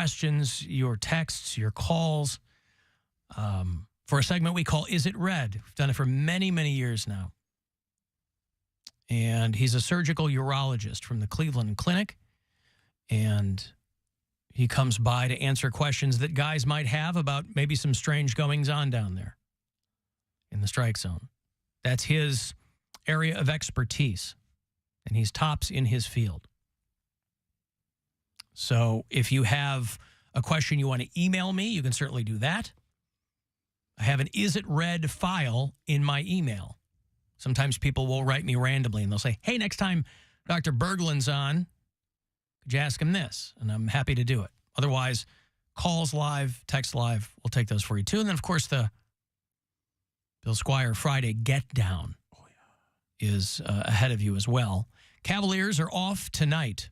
questions, your texts, your calls for a segment we call Is It Red? We've done it for many, many years now. And he's a surgical urologist from the Cleveland Clinic. And he comes by to answer questions that guys might have about maybe some strange goings-on down there in the strike zone. That's his area of expertise, and he's tops in his field. So if you have a question you want to email me, you can certainly do that. I have an Is It Red file in my email. Sometimes people will write me randomly, and they'll say, hey, next time Dr. Berglund's on, could you ask him this? And I'm happy to do it. Otherwise, calls live, text live, we'll take those for you too. And then, of course, the Bill Squire Friday Get Down is ahead of you as well. Cavaliers are off tonight.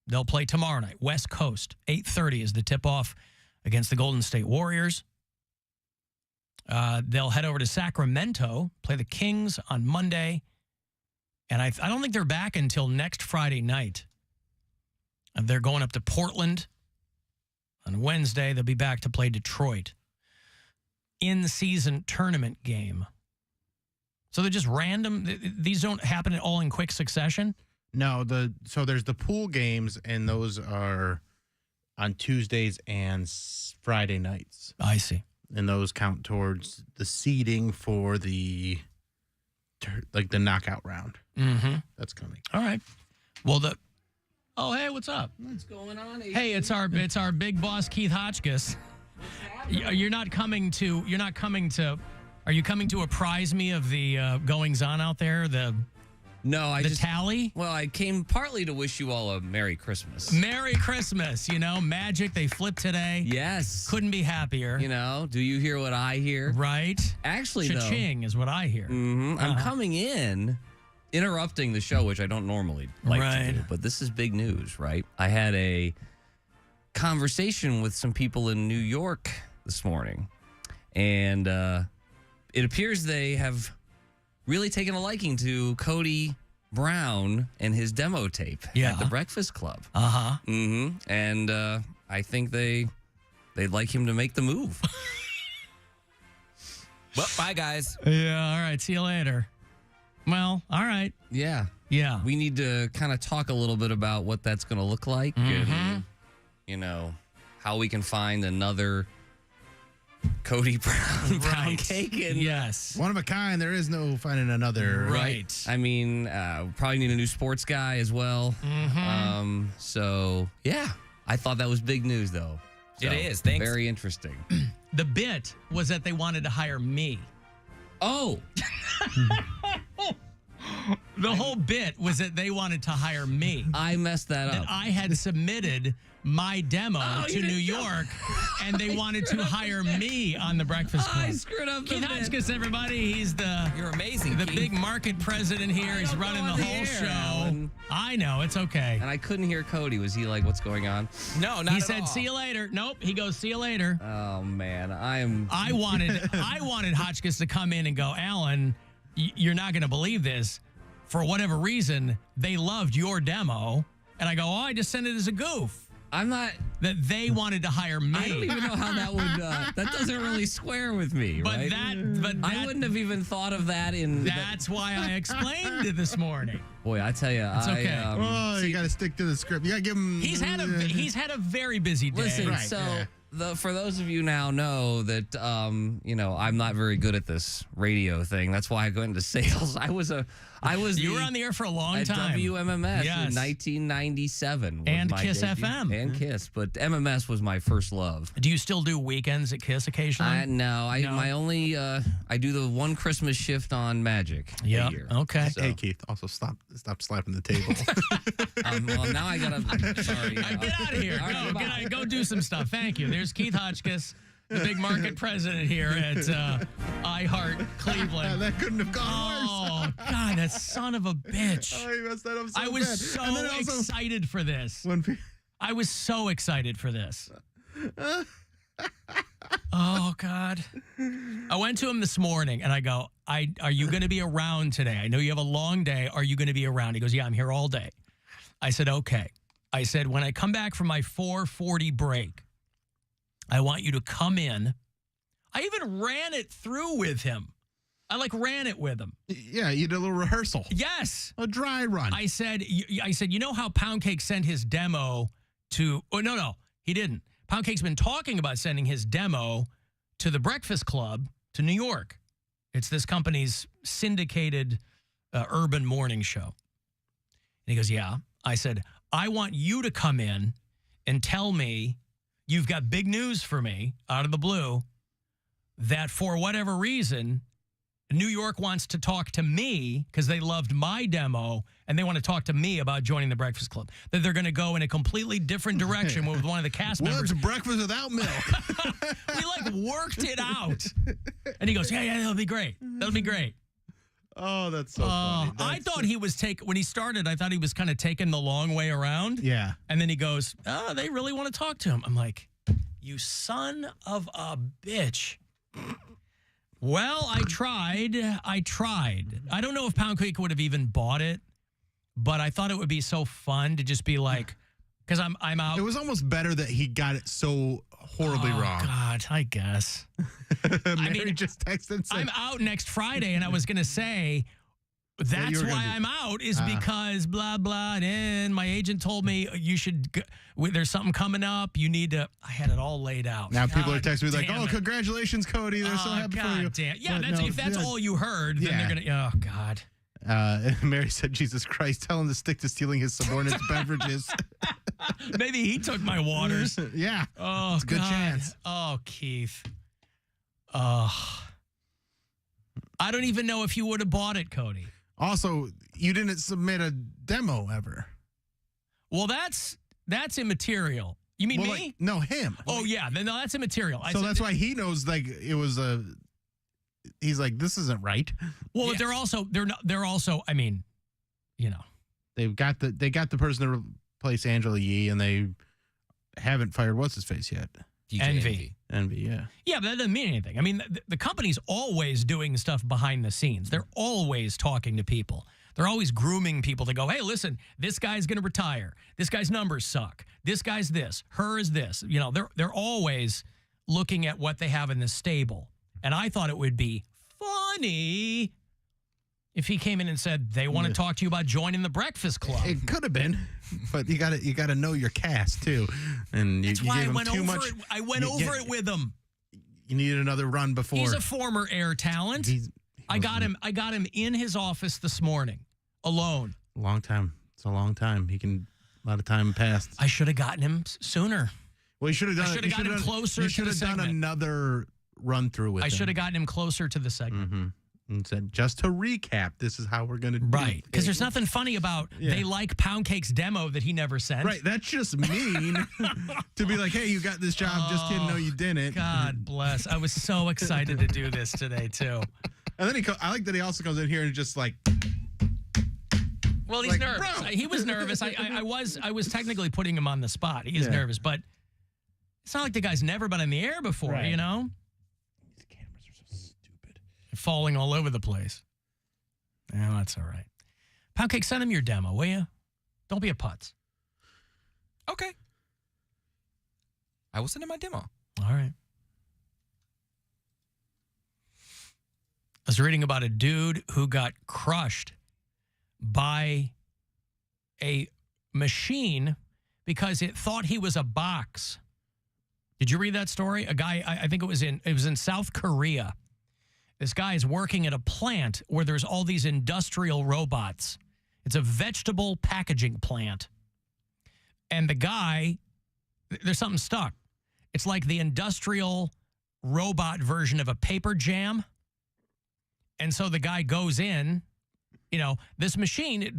They'll play tomorrow night, West Coast. 8:30 is the tip-off against the Golden State Warriors. They'll head over to Sacramento, play the Kings on Monday. And I don't think they're back until next Friday night. They're going up to Portland on Wednesday. They'll be back to play Detroit. In-season tournament game. So they're just random? These don't happen at all in quick succession? No, so there's the pool games, and those are on Tuesdays and Friday nights. I see. And those count towards the seeding for the knockout round. Mm-hmm. That's coming. All right. Well, oh, hey, what's up? What's going on? Hey, it's our big boss, Keith Hotchkiss. Are you coming to apprise me of the goings on out there? No, the tally? Well, I came partly to wish you all a Merry Christmas. Merry Christmas. Magic, they flipped today. Yes. Couldn't be happier. Do you hear what I hear? Right. Actually, Cha-ching is what I hear. Mm-hmm. I'm coming in, interrupting the show, which I don't normally like to do, but this is big news, right? I had a conversation with some people in New York this morning, and it appears they have really taken a liking to Cody Brown and his demo tape at the Breakfast Club. Uh-huh. Mm-hmm. And I think they'd like him to make the move. Well, bye, guys. Yeah, all right. See you later. Well, all right. Yeah. Yeah. We need to kind of talk a little bit about what that's going to look like and, how we can find another Cody Brown Poundcake. Yes. One of a kind. There is no finding another. Right. I mean, probably need a new sports guy as well. Mm-hmm. So, yeah. I thought that was big news, though. So, it is. Thanks. Very interesting. The bit was that they wanted to hire me. Oh. The whole bit was that they wanted to hire me. I messed that up. That I had submitted my demo to New York, and they wanted to hire me on the Breakfast Club. I screwed up the Keith bit. Hotchkiss, everybody. He's You're amazing, the Keith. big market president here. He's running the whole show. Alan. I know. It's okay. And I couldn't hear Cody. Was he like, what's going on? No, not He at said, all. see you later. Nope. He goes, see you later. Oh, man. I wanted Hotchkiss to come in and go, Alan, you're not going to believe this. For whatever reason, they loved your demo. And I go, oh, I just sent it as a goof. I'm not. That they wanted to hire me. I don't even know how that would. That doesn't really square with me, But right? I wouldn't have even thought of that in. That's why I explained it this morning. Boy, I tell you, It's okay. You got to stick to the script. You got to give him. He's had a very busy day. Listen, for those of you now know that I'm not very good at this radio thing. That's why I go into sales. You were on the air for a long at time. WMMS in 1997. And Kiss FM. And Kiss, but MMS was my first love. Do you still do weekends at Kiss occasionally? No. I do the one Christmas shift on Magic. Yeah. A year. Okay. So, Hey, Keith, also stop slapping the table. well, now I gotta. Sorry. Get out of here. All right, Go do some stuff. Thank you. There's Keith Hotchkiss, the big market president here at iHeart Cleveland. That couldn't have gone worse. Oh, God, that son of a bitch. Oh, you messed that up so I was bad. so And then also, excited for this. I was so excited for this. Oh, God. I went to him this morning, and I go, are you going to be around today? I know you have a long day. Are you going to be around? He goes, yeah, I'm here all day. I said, okay. I said, when I come back from my 4:40 break, I want you to come in. I even ran it through with him. I ran it with him. Yeah, you did a little rehearsal. Yes. A dry run. I said, you know how Poundcake sent his demo to, oh, no, he didn't. Poundcake's been talking about sending his demo to the Breakfast Club to New York. It's this company's syndicated urban morning show. And he goes, yeah. I said, I want you to come in and tell me you've got big news for me out of the blue that for whatever reason, New York wants to talk to me because they loved my demo and they want to talk to me about joining the Breakfast Club. That they're going to go in a completely different direction with one of the cast members. What's breakfast without milk? We worked it out. And he goes, yeah, that'll be great. That'll be great. Oh, that's so funny. I thought he was when he started, I thought he was kind of taking the long way around. Yeah. And then he goes, oh, they really want to talk to him. I'm like, you son of a bitch. Well, I tried. I don't know if Poundcake would have even bought it, but I thought it would be so fun to just be like, because I'm out. It was almost better that he got it so horribly wrong. God, I guess. Mary just texted and said, I'm out next Friday, and I was going to say, that's why I'm out is because blah, blah, and my agent told me you should, there's something coming up. You need to, I had it all laid out. Now people are texting me like, oh, congratulations, Cody. They're so happy for you. Damn. Yeah, if that's all you heard, then they're going to, oh, God. Mary said, Jesus Christ, tell him to stick to stealing his subordinates' beverages. Maybe he took my waters. Yeah. Oh, it's a good God. chance. Oh, Keith. I don't even know if you would have bought it, Cody. Also, you didn't submit a demo ever. Well, that's immaterial. You mean me? No, him. Oh, yeah. No, that's immaterial. So that's why he knows, it was he's like, this isn't right. Well, they're also, I mean, they got the person to replace Angela Yee, and they haven't fired what's-his-face yet. Envy, yeah. Yeah, but that doesn't mean anything. I mean, the company's always doing stuff behind the scenes. They're always talking to people. They're always grooming people to go, hey, listen, this guy's going to retire. This guy's numbers suck. This guy's this. Her is this. They're always looking at what they have in the stable. And I thought it would be funny if he came in and said, they want to talk to you about joining the Breakfast Club. It could have been, but you got to know your cast too. And that's why I went over it. I went over it with him. You needed another run before. He's a former air talent. I got him in his office this morning, alone. Long time. It's a long time. A lot of time passed. I should have gotten him sooner. Well, you should have done. I should have gotten him closer. You should have done another run through with him. I should have gotten him closer to the segment. Mm-hmm. And said, just to recap, this is how we're going to do it. Right, because there's nothing funny about they like Poundcake's demo that he never sent. Right, that's just mean to be like, hey, you got this job. Just kidding, no, you didn't. God bless. I was so excited to do this today, too. And then I like that he also comes in here and just like... Well, he's nervous. He was nervous. I was technically putting him on the spot. He is nervous, but it's not like the guy's never been in the air before, Right. These cameras are so stupid. Falling all over the place. Yeah, that's all right. Poundcake, send him your demo, will you? Don't be a putz. Okay. I will send him my demo. All right. I was reading about a dude who got crushed by a machine because it thought he was a box. Did you read that story? A guy, I think it was in South Korea. This guy is working at a plant where there's all these industrial robots. It's a vegetable packaging plant. And the guy, there's something stuck. It's like the industrial robot version of a paper jam. And so the guy goes in, this machine, it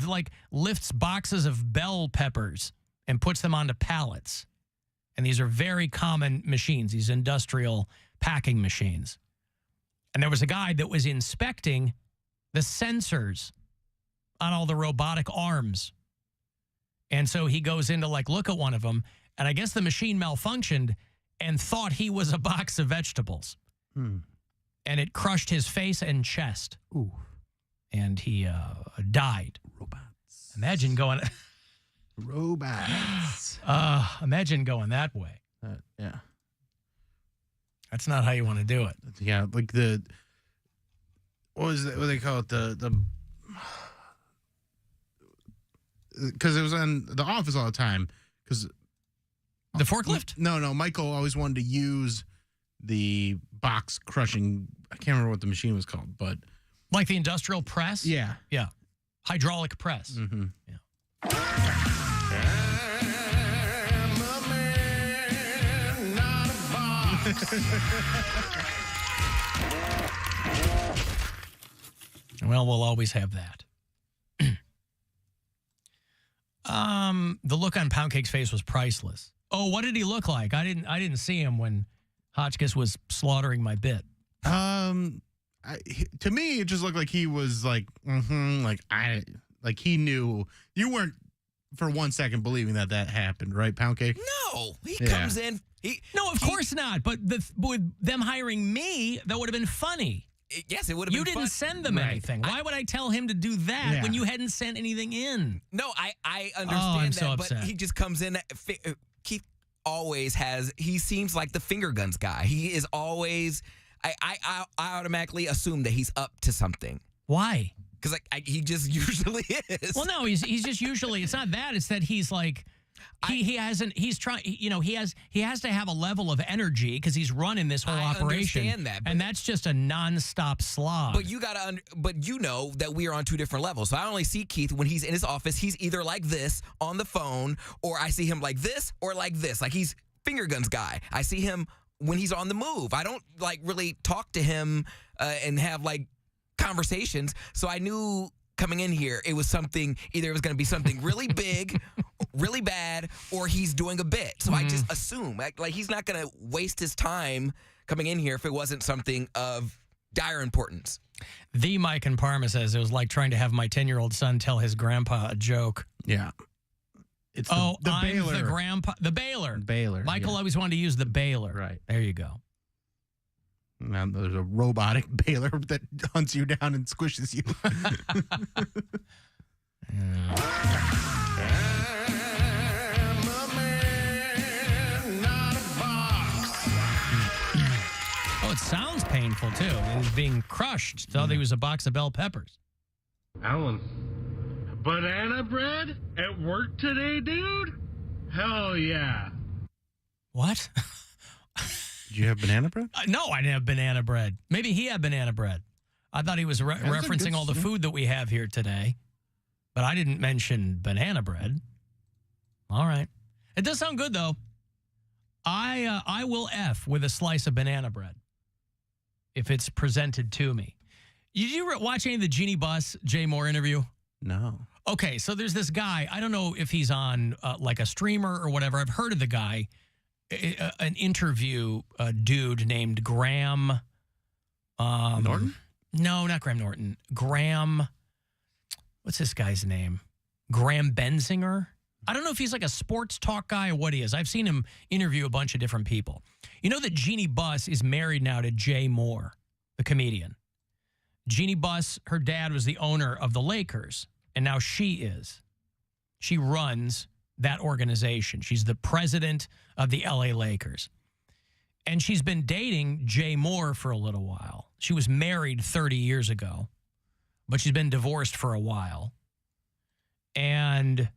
lifts boxes of bell peppers and puts them onto pallets. And these are very common machines, these industrial packing machines. And there was a guy that was inspecting the sensors on all the robotic arms. And so he goes in to look at one of them, and I guess the machine malfunctioned and thought he was a box of vegetables. And it crushed his face and chest. Ooh. And he died. Robots. Imagine going... Robots. Imagine going that way. Yeah. That's not how you want to do it. Yeah, like what was it? What do they call it? Because it was on The Office all the time. Because the forklift? No. Michael always wanted to use the box crushing. I can't remember what the machine was called, but like the industrial press? Yeah. Hydraulic press. Mm-hmm. Yeah. Well, we'll always have that. The look on Poundcake's face was priceless. Oh, what did he look like? I didn't see him when Hotchkiss was slaughtering my bit. To me, it just looked like he was like he knew. You weren't for 1 second believing that happened, right, Poundcake? No, he comes in. No, of course not. But with them hiring me, that would have been funny. Yes, it would have been You didn't fun. send them anything. Why would I tell him to do that when you hadn't sent anything in? No, I understand I'm that, so but upset. he just comes in. Keith always has. He seems like the finger guns guy. He is always. I automatically assume that he's up to something. Why? Because he just usually is. Well, no, he's just usually. It's not that. It's that he's like. He hasn't. He's trying. He has to have a level of energy because he's running this whole operation. I understand that, and that's just a nonstop slog. But but you know that we are on two different levels. So I only see Keith when he's in his office. He's either like this on the phone, or I see him like this or like this. Like he's finger guns guy. I see him when he's on the move. I don't really talk to him and have conversations. So I knew coming in here, it was something, either it was going to be something really big, really bad, or he's doing a bit. So I just assume, he's not going to waste his time coming in here if it wasn't something of dire importance. The Mike in Parma says it was like trying to have my 10-year-old son tell his grandpa a joke. Yeah. It's the I'm Baylor. the grandpa. The Baylor. Baylor. Michael always wanted to use the Baylor. Right. There you go. Now there's a robotic Baylor that hunts you down and squishes you. Oh, it sounds painful, too. He was being crushed. Thought he was a box of bell peppers. Alan, banana bread at work today, dude? Hell yeah. What? Did you have banana bread? No, I didn't have banana bread. Maybe he had banana bread. I thought he was referencing all the food that we have here today. But I didn't mention banana bread. All right. It does sound good, though. I will F with a slice of banana bread if it's presented to me. Did you watch any of the Jeannie Buss, Jay Moore interview? No. Okay, so there's this guy. I don't know if he's on like a streamer or whatever. I've heard of the guy. An interview dude named Graham. Norton? No, not Graham Norton. Graham. What's this guy's name? Graham Benzinger? I don't know if he's like a sports talk guy or what he is. I've seen him interview a bunch of different people. You know that Jeannie Buss is married now to Jay Moore, the comedian. Jeannie Buss, her dad was the owner of the Lakers, and now she is. She runs that organization. She's the president of the LA Lakers. And she's been dating Jay Moore for a little while. She was married 30 years ago, but she's been divorced for a while. And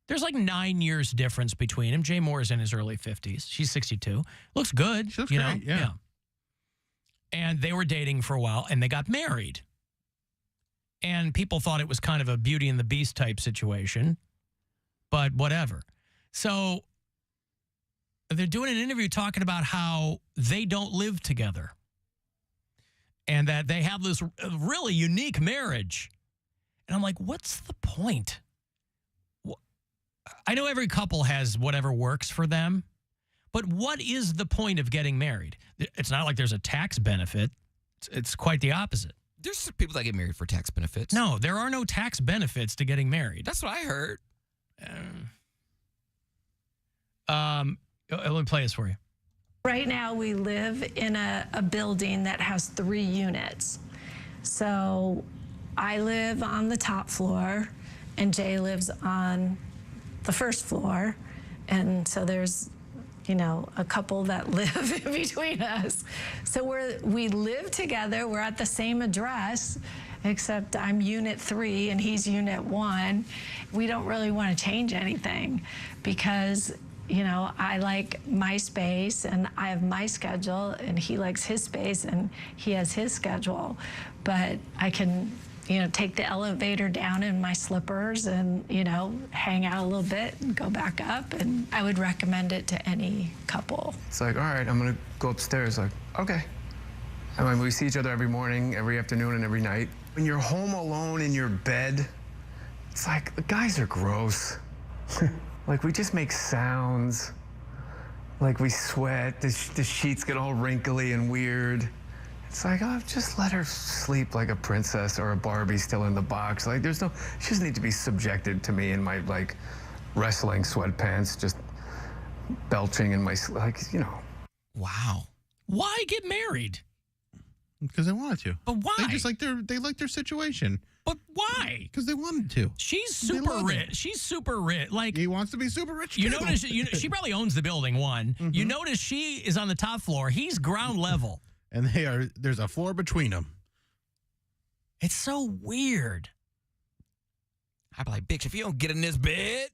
there's like 9 years difference between him. Jay Moore's in his early 50s. She's 62. Looks good. She looks great, yeah. And they were dating for a while, and they got married. And people thought it was kind of a Beauty and the Beast type situation, but whatever. So they're doing an interview talking about how they don't live together and that they have this really unique marriage. And I'm like, what's the point? I know every couple has whatever works for them, but what is the point of getting married? It's not like there's a tax benefit. It's quite the opposite. There's people that get married for tax benefits. No, there are no tax benefits to getting married. That's what I heard. Let me play this for you. Right now, we live in a building that has 3 units. So I live on the top floor, and Jay lives on the first floor. And so there's, a couple that live in between us. So we live together. We're at the same address, except I'm Unit 3 and he's Unit 1. We don't really want to change anything because, I like my space and I have my schedule and he likes his space and he has his schedule. But I can, take the elevator down in my slippers and, hang out a little bit and go back up. And I would recommend it to any couple. It's like, all right, I'm going to go upstairs. Like, okay. I mean, we see each other every morning, every afternoon, and every night. When you're home alone in your bed, it's like, the guys are gross. Like, we just make sounds. Like, we sweat. The sheets get all wrinkly and weird. It's like, oh, just let her sleep like a princess or a Barbie still in the box. Like, she doesn't need to be subjected to me in my, wrestling sweatpants, just belching in my, Wow. Why get married? Because they wanted to. But why? They like their situation. But why? Because they wanted to. She's super rich. She's super rich. Like, he wants to be super rich. You too. notice, she probably owns the building. One. Mm-hmm. You notice she is on the top floor. He's ground level. And there's a floor between them. It's so weird. I'd be like, bitch, if you don't get in this bed.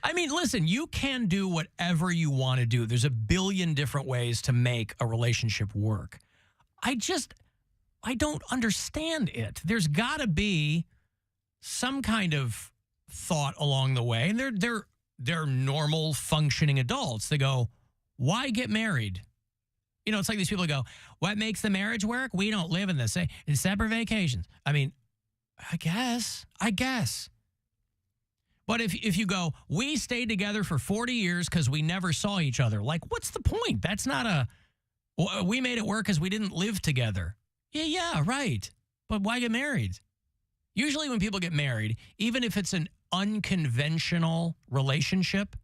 I mean, listen, you can do whatever you want to do. There's a billion different ways to make a relationship work. I don't understand it. There's got to be some kind of thought along the way. And they're normal functioning adults. They go, why get married? It's like these people go, what makes the marriage work? We don't live in the same, in separate vacations. I mean, I guess. But if you go, we stayed together for 40 years because we never saw each other. Like, what's the point? That's not we made it work because we didn't live together. Yeah, right. But why get married? Usually when people get married, even if it's an unconventional relationship,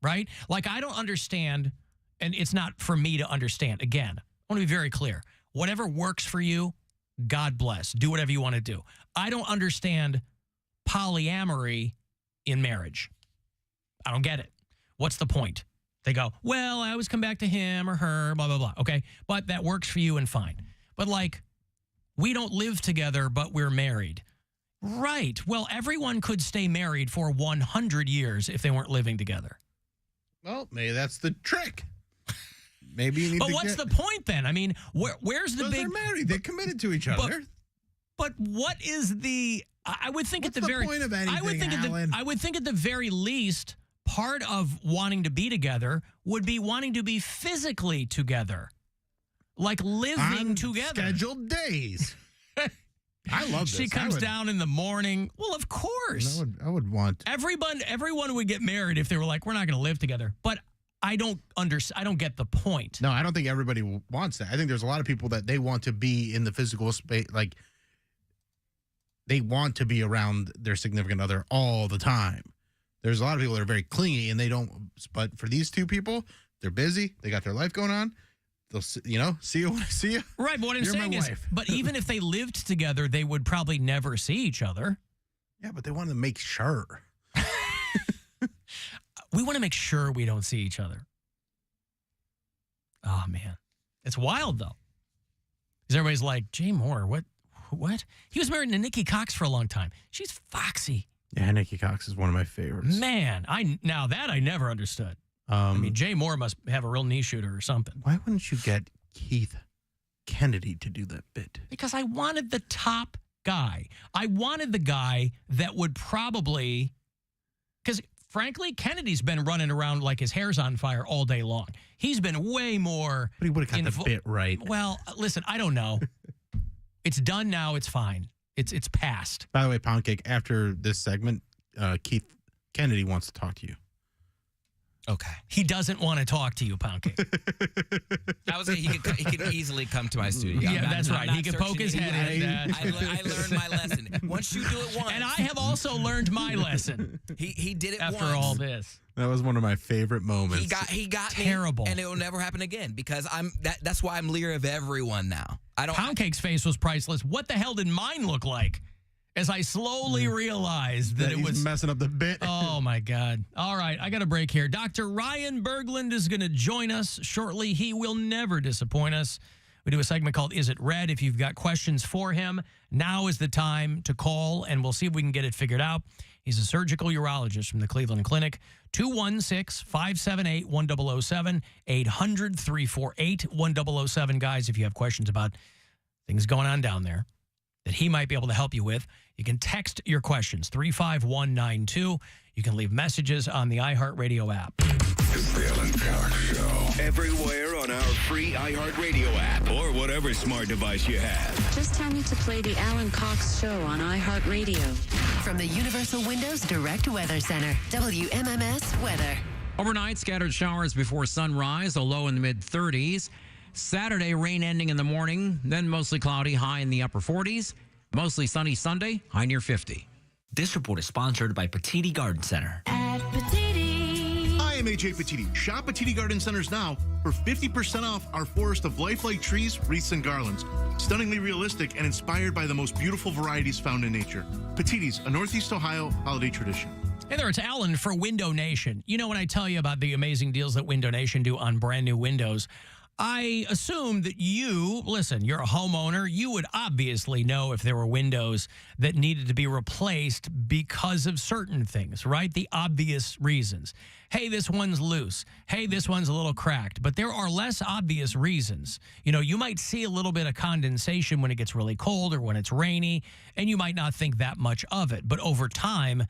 right? Like, I don't understand, and it's not for me to understand. Again, I want to be very clear. Whatever works for you, God bless. Do whatever you want to do. I don't understand polyamory in marriage. I don't get it. What's the point? They go, well, I always come back to him or her, blah, blah, blah. Okay, but that works for you and fine. But we don't live together, but we're married. Right. Well, everyone could stay married for 100 years if they weren't living together. Well, maybe that's the trick. Maybe you need But what's the point then? I mean, where's the big... They're married. They're committed to each other. But what is the... I would think what's at the very... point of anything, I would think at the very least, part of wanting to be together would be wanting to be physically together. Like living on together. Scheduled days. I love this. She comes down in the morning. Well, of course. I would want... Everyone would get married if they were like, we're not going to live together. But I don't get the point. No, I don't think everybody wants that. I think there's a lot of people that they want to be in the physical space. Like, they want to be around their significant other all the time. There's a lot of people that are very clingy and they don't. But for these two people, they're busy. They got their life going on. They'll, see you when I see you. Right, but what I'm saying is, but even if they lived together, they would probably never see each other. Yeah, but they want to make sure. We want to make sure we don't see each other. Oh, man. It's wild, though. Because everybody's like, Jay Moore, what? He was married to Nikki Cox for a long time. She's foxy. Yeah, Nikki Cox is one of my favorites. Man, I never understood. I mean, Jay Moore must have a real knee shooter or something. Why wouldn't you get Keith Kennedy to do that bit? Because I wanted the top guy. I wanted the guy that would probably... Because, frankly, Kennedy's been running around like his hair's on fire all day long. He's been way more... But he would have got the bit right. Well, listen, I don't know. It's done now. It's fine. It's past. By the way, Poundcake, after this segment, Keith Kennedy wants to talk to you. Okay. He doesn't want to talk to you, Poundcake. I was saying he could easily come to my studio. Yeah, that's right. He could poke his head in. I learned my lesson. Once you do it once. And I have also learned my lesson. He did it after once. all this. That was one of my favorite moments. He got terrible, me, and it will never happen again because that's why I'm leery of everyone now. Poundcake's face was priceless. What the hell did mine look like? as I slowly realized that it he's was messing up the bit. Oh, my God. All right, I got a break here. Dr. Ryan Berglund is going to join us shortly. He will never disappoint us. We do a segment called Is It Red? If you've got questions for him, now is the time to call, and we'll see if we can get it figured out. He's a surgical urologist from the Cleveland Clinic. 216-578-1007, 800-348-1007. Guys, if you have questions about things going on down there that he might be able to help you with, you can text your questions, 35192. You can leave messages on the iHeartRadio app. It's the Alan Cox Show. Everywhere on our free iHeartRadio app or whatever smart device you have. Just tell me to play the Alan Cox Show on iHeartRadio. From the Universal Windows Direct Weather Center, WMMS Weather. Overnight, scattered showers before sunrise, a low in the mid-30s. Saturday, rain ending in the morning, then mostly cloudy, high in the upper 40s. Mostly sunny Sunday, high near 50. This report is sponsored by Petiti Garden Center. At Petiti. I am AJ Petiti. Shop Petiti Garden Centers now for 50% off our forest of lifelike trees, wreaths, and garlands. Stunningly realistic and inspired by the most beautiful varieties found in nature. Petiti's, a Northeast Ohio holiday tradition. Hey there, it's Alan for Window Nation. You know, when I tell you about the amazing deals that Window Nation do on brand new windows, I assume that you're a homeowner. You would obviously know if there were windows that needed to be replaced because of certain things, right? The obvious reasons. Hey, this one's loose. Hey, this one's a little cracked. But there are less obvious reasons. You know, you might see a little bit of condensation when it gets really cold or when it's rainy, and you might not think that much of it. But over time,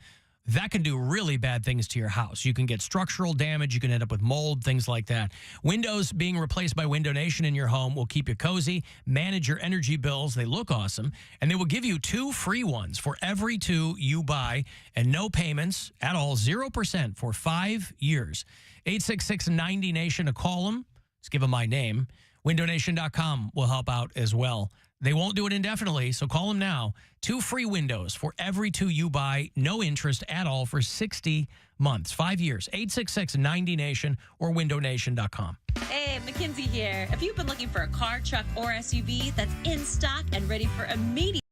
that can do really bad things to your house. You can get structural damage. You can end up with mold, things like that. Windows being replaced by Window Nation in your home will keep you cozy, manage your energy bills. They look awesome. And they will give you 2 free ones for every 2 you buy, and no payments at all, 0% for 5 years. 866-90-NATION to call them. Just give them my name. WindowNation.com will help out as well. They won't do it indefinitely, so call them now. 2 free windows for every 2 you buy, no interest at all for 60 months, 5 years. 866-90-NATION or windownation.com. Hey, Mackenzie here. If you've been looking for a car, truck, or SUV that's in stock and ready for immediate